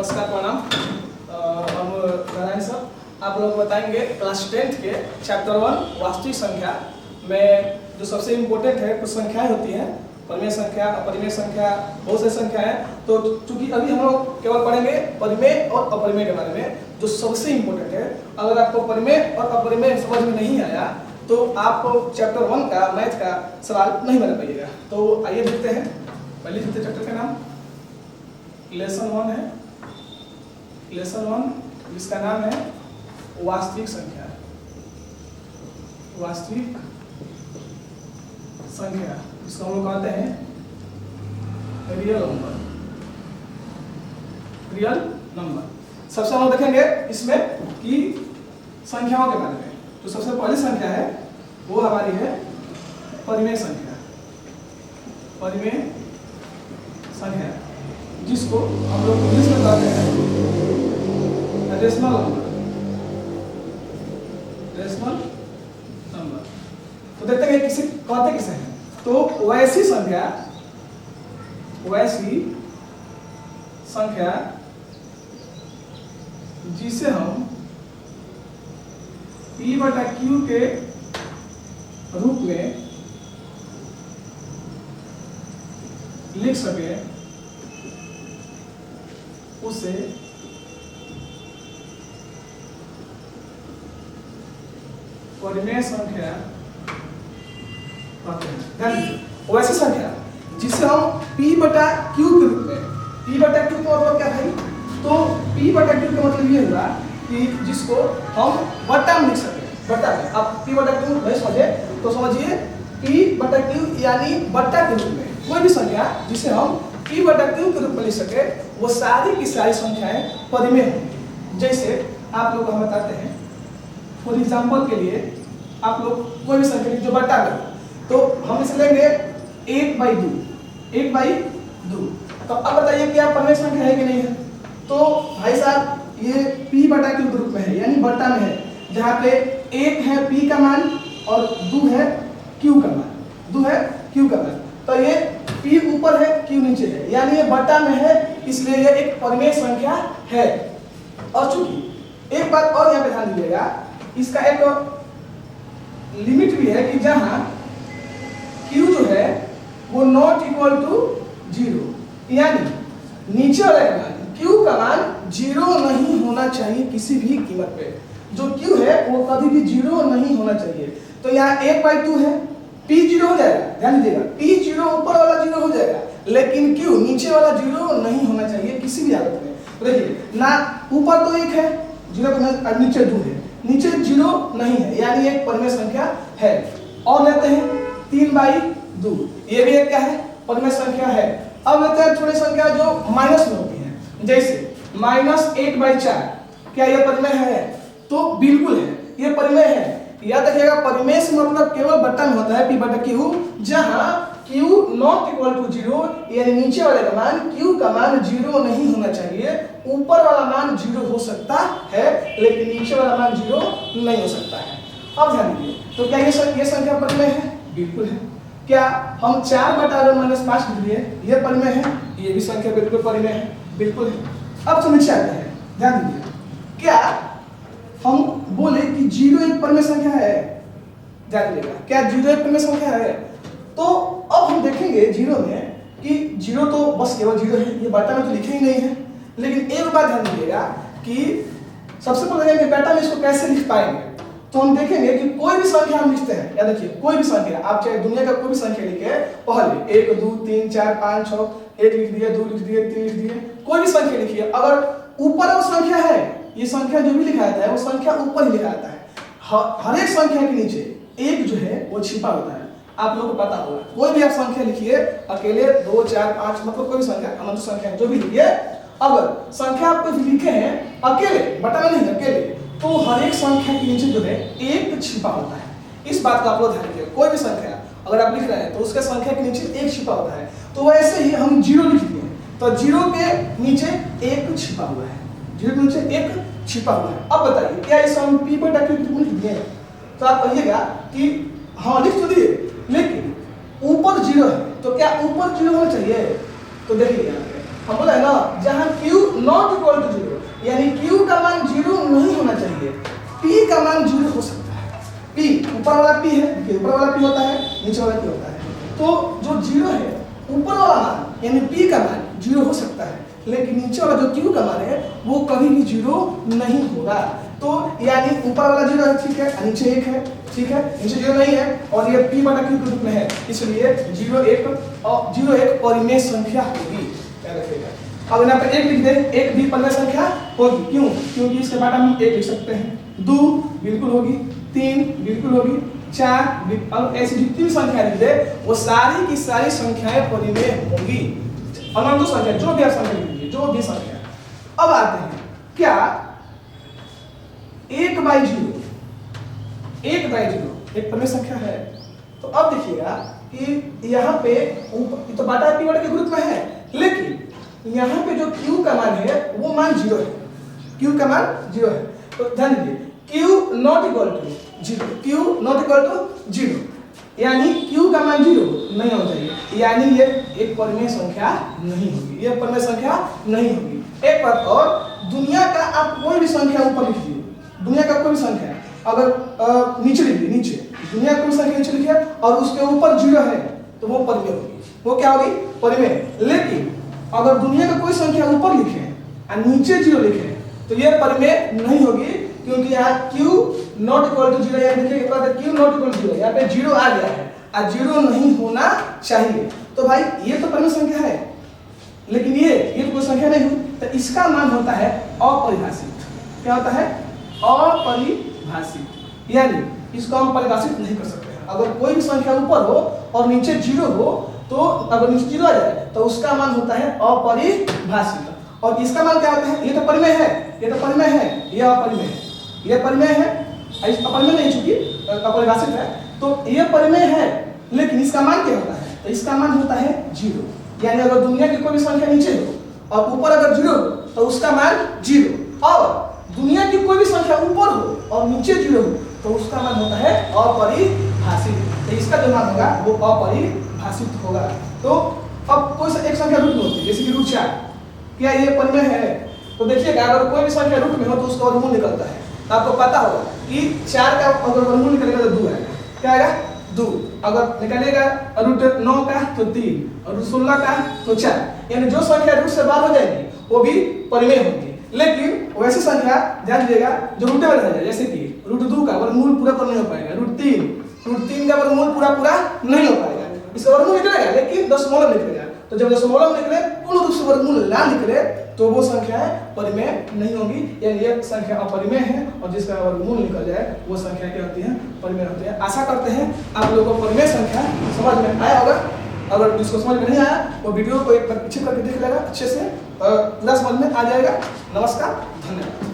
नमस्कार, प्रणाम। हम नारायण सर आप लोग बताएंगे क्लास 10th के चैप्टर 1 वास्तविक संख्या में जो सबसे इम्पोर्टेंट है कुछ संख्याएं होती हैं, परिमेय संख्या, अपरिमेय संख्या, बहुत सारी संख्या है। तो चूंकि अभी हम लोग केवल पढ़ेंगे परिमेय और अपरिमेय के बारे में जो सबसे इम्पोर्टेंट है। अगर आपको परिमेय और अपरिमेय समझ में नहीं आया तो आप चैप्टर 1 का मैथ का सवाल नहीं बना पाइएगा। तो आइए देखते हैं, पहले देखते चैप्टर का नाम लेसन 1 है। लेसन 1 जिसका नाम है वास्तविक संख्या। वास्तविक संख्या जिसको हम लोग कहते हैं रियल नंबर। रियल नंबर सबसे हम लोग देखेंगे इसमें कि संख्याओं के बारे में। तो सबसे पहली संख्या है वो हमारी है परिमेय संख्या। परिमेय संख्या जिसको हम लोग इंग्लिश में कहते हैं रेशनल नंबर। रेशनल नंबर तो देखते हैं किसे कहते किसे हैं। तो वैसी संख्या जिसे हम P बटा Q के रूप में लिख सके उसे परिमेय संख्या कहते हैं। वैसी संख्या जिसे हम P बटा Q के रूप में, P बटा Q का मतलब क्या भाई? तो P बटा Q का मतलब ये हुआ कि जिसको हम बटा में लिख सके। बटा में अब P बटा Q नहीं समझे तो समझिए P बटा Q यानी बटा के रूप में कोई भी संख्या जिसे हम P बटा Q के रूप में लिख सके वो सारी की सारी संख्याएं परिमेय होंगी। जैसे आप लोग हम बताते हैं, फॉर एग्जाम्पल के लिए आप लोग कोई भी संख्या जो बटा में तो हम इसे लेंगे 1/2। 1/2 तो अब बताइए कि आप परिमेय संख्या है कि नहीं है? तो भाई साहब ये P बटा Q के रूप में है यानी बटा में है, जहाँ पे 1 है P का मान और 2 है Q का मान। 2 है Q का मान तो ये P ऊपर है Q नीचे है यानी ये बटा में है, इसलिए ये एक परिमेय संख्या है। और चूंकि एक बात और यहाँ पे ध्यान दीजिएगा, इसका एक लिमिट भी है कि जहाँ Q जो है वो नॉट इक्वल टू 0 यानी नीचे वाला का मान Q का मान 0 नहीं होना चाहिए किसी भी कीमत पे। जो Q है वो कभी भी 0 नहीं होना चाहिए। तो यहाँ 1/2 है, P 0 हो जाएगा, ध्यान दीजिएगा P 0 ऊपर वाला 0 हो जाएगा, लेकिन Q नीचे वाला 0 नहीं होना चाहिए किसी भी हालत में। तो देखिए ना ऊपर तो 1 है 0 और नीचे 2 है, नीचे 0 नहीं है यानी एक परिमेय संख्या है। और लेते हैं 3/2, ये भी एक क्या है? परिमेय संख्या है। अब लेते हैं थोड़ी संख्या जो माइनस में होती है, जैसे -8/4, क्या ये परिमेय है? तो बिल्कुल है, ये परिमेय है। याद रखिएगा परिमेय से मतलब केवल बटा में होता है P बटा Q, जहां Q नॉट इक्वल टू 0 यानी नीचे वाले का मान Q का मान 0 नहीं होना चाहिए। ऊपर वाला मान 0 हो सकता है लेकिन नीचे वाला मान 0 नहीं हो सकता है। अब ध्यान दीजिए, तो क्या ये संख्या परिमेय है? बिल्कुल है। क्या हम 4 बटा -5 लिख दिए ये परिमेय है? ये भी संख्या बिल्कुल परिमेय है, बिल्कुल है। अब तो नीचे आते हैं, ध्यान दीजिए, क्या हम बोले कि 0 एक परिमेय संख्या है? ध्यान दीजिएगा, क्या 0 एक परिमेय संख्या है? तो अब हम देखेंगे 0 में कि 0 तो बस केवल 0 है, ये बटा में तो लिखे ही नहीं है। लेकिन एक बात ध्यान दीजिएगा कि सबसे पहले कि बटा में इसको कैसे लिख पाएंगे। तो हम देखेंगे कि कोई भी संख्या हम लिखते हैं, याद रखिए कोई भी संख्या, आप चाहे दुनिया का कोई भी संख्या लिखे, पहले 1 2 3 4 5 6 1 लिख दिए, 2 लिख दिए, 3 लिख दिए, कोई भी संख्या लिखिए, अगर ऊपर वो संख्या है, ये संख्या जो भी लिखा जाता है वो संख्या ऊपर ही लिखा जाता है। हर एक संख्या के नीचे एक जो है वो छिपा होता है, आप लोगों को पता होगा। कोई भी आप संख्या लिखिए, अकेले 2 4 5 मतलब कोई भी संख्या, अनंत संख्या जो भी लिखिए, अगर संख्या आप कुछ लिखे हैं अकेले, बटा में नहीं अकेले, तो हर एक संख्या के नीचे जो है एक छिपा होता है। इस बात का आप लोग ध्यान रखिए, कोई भी संख्या अगर आप लिख रहे हैं तो उसके संख्या के नीचे एक छिपा होता है। तो वैसे ही हम 0 लिख दिए तो 0 के नीचे एक छिपा हुआ है, 0 के नीचे एक छिपा हुआ है। अब बताइए क्या इस हम P बटा Q लिख दिए? तो आप कहिएगा कि हाँ लिख तो दिए, लेकिन ऊपर 0 है तो क्या ऊपर 0 होना चाहिए? तो देखिए यहाँ पे हम बोला है ना, जहां q नॉट इक्वल टू 0, यानी q का मान 0 नहीं होना चाहिए, p का मान 0 हो सकता है। p ऊपर वाला p है, देखिए ऊपर वाला p होता है, नीचे वाला p होता है। तो जो 0 है ऊपर वाला मान यानी p का मान 0 हो सकता है, लेकिन नीचे वाला जो q का मान है वो कभी भी 0 नहीं होगा। तो यानी ऊपर वाला 0 है, ठीक है, नीचे 1 है, ठीक है, नीचे 0 नहीं है, और ये p बटा q के रूप में है, इसलिए 0 1 परिमेय संख्या होगी, याद रखिएगा। अब यहाँ पे 1 लिख दे, 1 भी परिमेय संख्या होगी, क्यों? क्योंकि इसके बाद हम 1 लिख सकते हैं, 2 बिल्कुल होगी, 3 बिल्कुल होगी, 4 और ऐसी जितनी संख्या लिख दे वो सारी की सारी संख्याएं परिमेय होंगी, अनंत संख्या जो भी आप संख्या लिखिए, जो भी संख्या। अब आते हैं क्या 1/0 एक परिमेय संख्या है। तो अब देखिएगा कि यहाँ पे तो बाटा p बटा के ग्रुप में है, लेकिन यहाँ पे जो q का मान है वो मान 0 है, q का मान 0 है। तो ध्यान दीजिए q नॉट इक्वल टू 0, यानी q का मान 0 नहीं होना चाहिए, यानी ये एक परिमेय संख्या नहीं होगी, ये परिमेय संख्या नहीं होगी। एक बात और, दुनिया का आप कोई भी संख्या ऊपर लिख दीजिए, दुनिया का कोई भी संख्या अगर नीचे लिखिए, नीचे दुनिया कोई संख्या नीचे लिखिए और उसके ऊपर 0 है तो वो परिमेय होगी, वो क्या होगी? परिमेय। लेकिन अगर दुनिया का कोई संख्या ऊपर लिखे और नीचे 0 लिखे तो ये परिमेय नहीं होगी, क्योंकि यहाँ q नॉट इक्वल टू 0, यानी देखिए q नॉट इक्वल टू 0, यहाँ पे 0 आ गया है और 0 नहीं होना चाहिए। तो भाई ये तो परिमेय संख्या है, लेकिन ये तो कोई संख्या नहीं हुई, तो इसका मान होता है अपरिभाषित। क्या होता है? अपरिभाषित, यानी इसको हम परिभाषित नहीं कर सकते हैं। अगर कोई भी संख्या ऊपर हो और नीचे 0 हो, तो अगर नीचे 0 आ जाए तो उसका मान होता है अपरिभाषित। और इसका मान क्या होता है? ये तो परिमेय है, ये तो परिमेय है, ये अपरिमेय है, ये परिमेय है, अपरिमेय नहीं चूंकि अपरिभाषित है, तो ये परिमेय है, लेकिन इसका मान क्या होता है? तो इसका मान होता है 0, यानी अगर दुनिया की कोई भी संख्या नीचे हो और ऊपर अगर 0 हो तो उसका मान 0, और दुनिया की कोई भी संख्या ऊपर हो और नीचे 0 हो तो उसका मान होता है अपरिभाषित। तो इसका जो मान होगा वो अपरिभाषित होगा। तो अब कोई एक संख्या रूट में होती है, जैसे कि √4, क्या ये परिमेय है? तो देखिएगा अगर कोई भी संख्या रूट में हो तो उसका वर्गमूल निकलता है। तो आपको पता होगा कि 4 का अगर वर्गमूल निकलेगा तो 2 आएगा, क्या आएगा? 2। अगर निकलेगा √9 का तो 3 और √16 का तो 4, यानी जो संख्या रूट से बाहर हो जाएगी वो भी परिमेय होगी। लेकिन वैसी संख्या ध्यान दीजिएगा जो रूटेबल रह जाए, जैसे कि √2 का वर्गमूल पूरा नहीं हो पाएगा, √3 का वर्गमूल पूरा नहीं हो पाएगा, इसका वर्गमूल निकलेगा लेकिन दशमलव निकलेगा। तो जब दशमलव निकले, पूर्ण रूप से वर्गमूल ना निकले, तो वो संख्याएं परिमेय नहीं होंगी, यानी ये संख्या अपरिमेय है, और जिसका वर्गमूल निकल जाए वो संख्या क्या होती है? परिमेय होती है। आशा करते हैं आप लोगों को परिमेय संख्या समझ में आया होगा। अगर जिसको समझ में नहीं आया वो वीडियो को एक बार पीछे करके देख लेगा, अच्छे से पूरा समझ में आ जाएगा। नमस्कार, धन्यवाद।